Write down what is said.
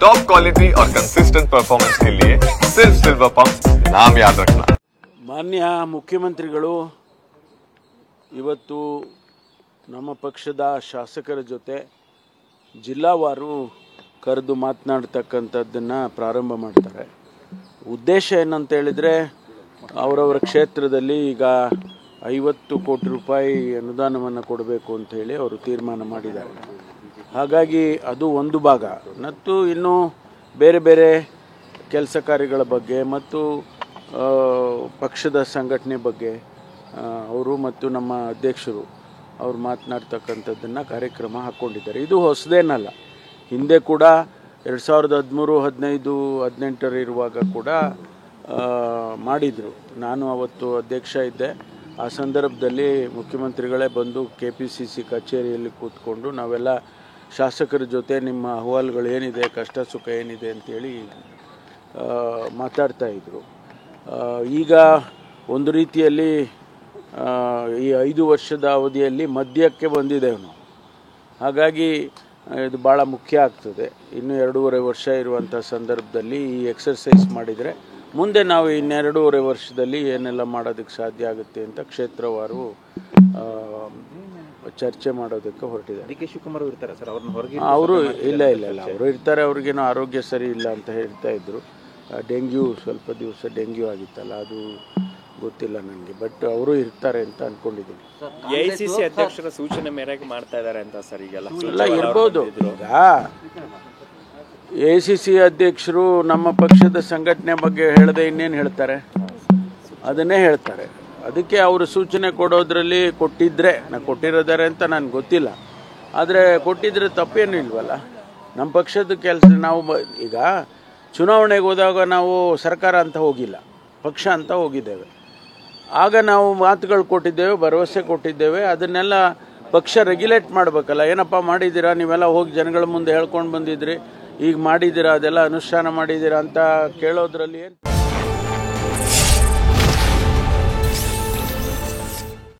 Top quality और consistent performance के लिए सिर्फ सिल्वर पंप नाम याद रखना। ಮಾನ್ಯ ಮುಖ್ಯಮಂತ್ರಿಗಳು ಇವತ್ತು ನಮ್ಮ ಪಕ್ಷದ ಶಾಸಕರ ಜೊತೆ ಜಿಲ್ಲಾವಾರು ಕರೆದು ಮಾತನಾಡತಕ್ಕಂಥದ್ದನ್ನು ಪ್ರಾರಂಭ ಮಾಡ್ತಾರೆ. ಉದ್ದೇಶ ಏನಂತ ಹೇಳಿದರೆ ಅವರವರ ಕ್ಷೇತ್ರದಲ್ಲಿ ಈಗ 50 ಕೋಟಿ ರೂಪಾಯಿ ಅನುದಾನವನ್ನು ಕೊಡಬೇಕು ಅಂತ ಹೇಳಿ ಅವರು ತೀರ್ಮಾನ ಮಾಡಿದ್ದಾರೆ. ಹಾಗಾಗಿ ಅದು ಒಂದು ಭಾಗ. ಮತ್ತು ಇನ್ನು ಬೇರೆ ಬೇರೆ ಕೆಲಸ ಕಾರ್ಯಗಳ ಬಗ್ಗೆ ಮತ್ತು ಪಕ್ಷದ ಸಂಘಟನೆ ಬಗ್ಗೆ ಅವರು ಮತ್ತು ನಮ್ಮ ಅಧ್ಯಕ್ಷರು ಅವರು ಮಾತನಾಡ್ತಕ್ಕಂಥದ್ದನ್ನು ಕಾರ್ಯಕ್ರಮ ಹಾಕ್ಕೊಂಡಿದ್ದಾರೆ. ಇದು ಹೊಸದೇನಲ್ಲ. ಹಿಂದೆ ಕೂಡ 2013, 15, 18 ಇರುವಾಗ ಕೂಡ ಮಾಡಿದರು. ನಾನು ಅವತ್ತು ಅಧ್ಯಕ್ಷ ಇದ್ದೆ. ಆ ಸಂದರ್ಭದಲ್ಲಿ ಮುಖ್ಯಮಂತ್ರಿಗಳೇ ಬಂದು KPCC ಕಚೇರಿಯಲ್ಲಿ ಕೂತ್ಕೊಂಡು ನಾವೆಲ್ಲ ಶಾಸಕರ ಜೊತೆ ನಿಮ್ಮ ಅಹವಾಲುಗಳು ಏನಿದೆ, ಕಷ್ಟ ಸುಖ ಏನಿದೆ ಅಂತೇಳಿ ಮಾತಾಡ್ತಾಯಿದ್ರು. ಈಗ ಒಂದು ರೀತಿಯಲ್ಲಿ ಈ 5 ವರ್ಷದ ಅವಧಿಯಲ್ಲಿ ಮಧ್ಯಕ್ಕೆ ಬಂದಿದ್ದೇವೆ ನಾವು. ಹಾಗಾಗಿ ಇದು ಭಾಳ ಮುಖ್ಯ ಆಗ್ತದೆ. ಇನ್ನು 2.5 ವರ್ಷ ಇರುವಂಥ ಸಂದರ್ಭದಲ್ಲಿ ಈ ಎಕ್ಸರ್ಸೈಸ್ ಮಾಡಿದರೆ ಮುಂದೆ ನಾವು ಇನ್ನು 2.5 ವರ್ಷದಲ್ಲಿ ಏನೆಲ್ಲ ಮಾಡೋದಕ್ಕೆ ಸಾಧ್ಯ ಆಗುತ್ತೆ ಅಂತ ಕ್ಷೇತ್ರವಾರು ಚರ್ಚೆ ಮಾಡೋದಕ್ಕೆ ಹೊರಟಿದ್ದಾರೆ. DK ಶಿವಕುಮಾರ್ ಇರ್ತಾರೆ ಸರ್, ಅವ್ರನ್ನ ಹೊರಗೆ ಅವರು ಇಲ್ಲ ಅವರು ಇರ್ತಾರೆ. ಅವ್ರಿಗೇನೋ ಆರೋಗ್ಯ ಸರಿ ಇಲ್ಲ ಅಂತ ಹೇಳ್ತಾ ಇದ್ರು. ಡೆಂಗ್ಯೂ ಸ್ವಲ್ಪ ದಿವಸ ಡೆಂಗ್ಯೂ ಆಗಿತ್ತಲ್ಲ, ಅದು ಗೊತ್ತಿಲ್ಲ ನನಗೆ. ಬಟ್ ಅವರು ಇರ್ತಾರೆ ಅಂತ ಅಂದ್ಕೊಂಡಿದ್ದೀನಿ. AICC ಅಧ್ಯಕ್ಷರ ಸೂಚನೆ ಮೇರೆಗೆ ಮಾಡ್ತಾ ಇದ್ದಾರೆ ಅಂತ ಸರ್ ಈಗೆಲ್ಲ ಎಲ್ಲ ಇರ್ಬೋದು. ಈಗ AICC ಅಧ್ಯಕ್ಷರು ನಮ್ಮ ಪಕ್ಷದ ಸಂಘಟನೆ ಬಗ್ಗೆ ಹೇಳದೆ ಇನ್ನೇನು ಹೇಳ್ತಾರೆ? ಅದನ್ನೇ ಹೇಳ್ತಾರೆ. ಅದಕ್ಕೆ ಅವರು ಸೂಚನೆ ಕೊಡೋದ್ರಲ್ಲಿ ಕೊಟ್ಟಿರೋದಾರೆ ಅಂತ ನನಗೆ ಗೊತ್ತಿಲ್ಲ. ಆದರೆ ಕೊಟ್ಟಿದ್ರೆ ತಪ್ಪೇನು ಇಲ್ವಲ್ಲ. ನಮ್ಮ ಪಕ್ಷದ ಕೆಲಸ ನಾವು ಈಗ ಚುನಾವಣೆಗೆ ಹೋದಾಗ ನಾವು ಸರ್ಕಾರ ಅಂತ ಹೋಗಿಲ್ಲ, ಪಕ್ಷ ಅಂತ ಹೋಗಿದ್ದೇವೆ. ಆಗ ನಾವು ಮಾತುಗಳು ಕೊಟ್ಟಿದ್ದೇವೆ, ಭರವಸೆ ಕೊಟ್ಟಿದ್ದೇವೆ. ಅದನ್ನೆಲ್ಲ ಪಕ್ಷ ರೆಗ್ಯುಲೇಟ್ ಮಾಡಬೇಕಲ್ಲ. ಏನಪ್ಪ ಮಾಡಿದ್ದೀರಾ, ನೀವೆಲ್ಲ ಹೋಗಿ ಜನಗಳ ಮುಂದೆ ಹೇಳ್ಕೊಂಡು ಬಂದಿದ್ರಿ, ಈಗ ಮಾಡಿದ್ದೀರಾ, ಅದೆಲ್ಲ ಅನುಷ್ಠಾನ ಮಾಡಿದ್ದೀರಾ ಅಂತ ಕೇಳೋದ್ರಲ್ಲಿ ಏನು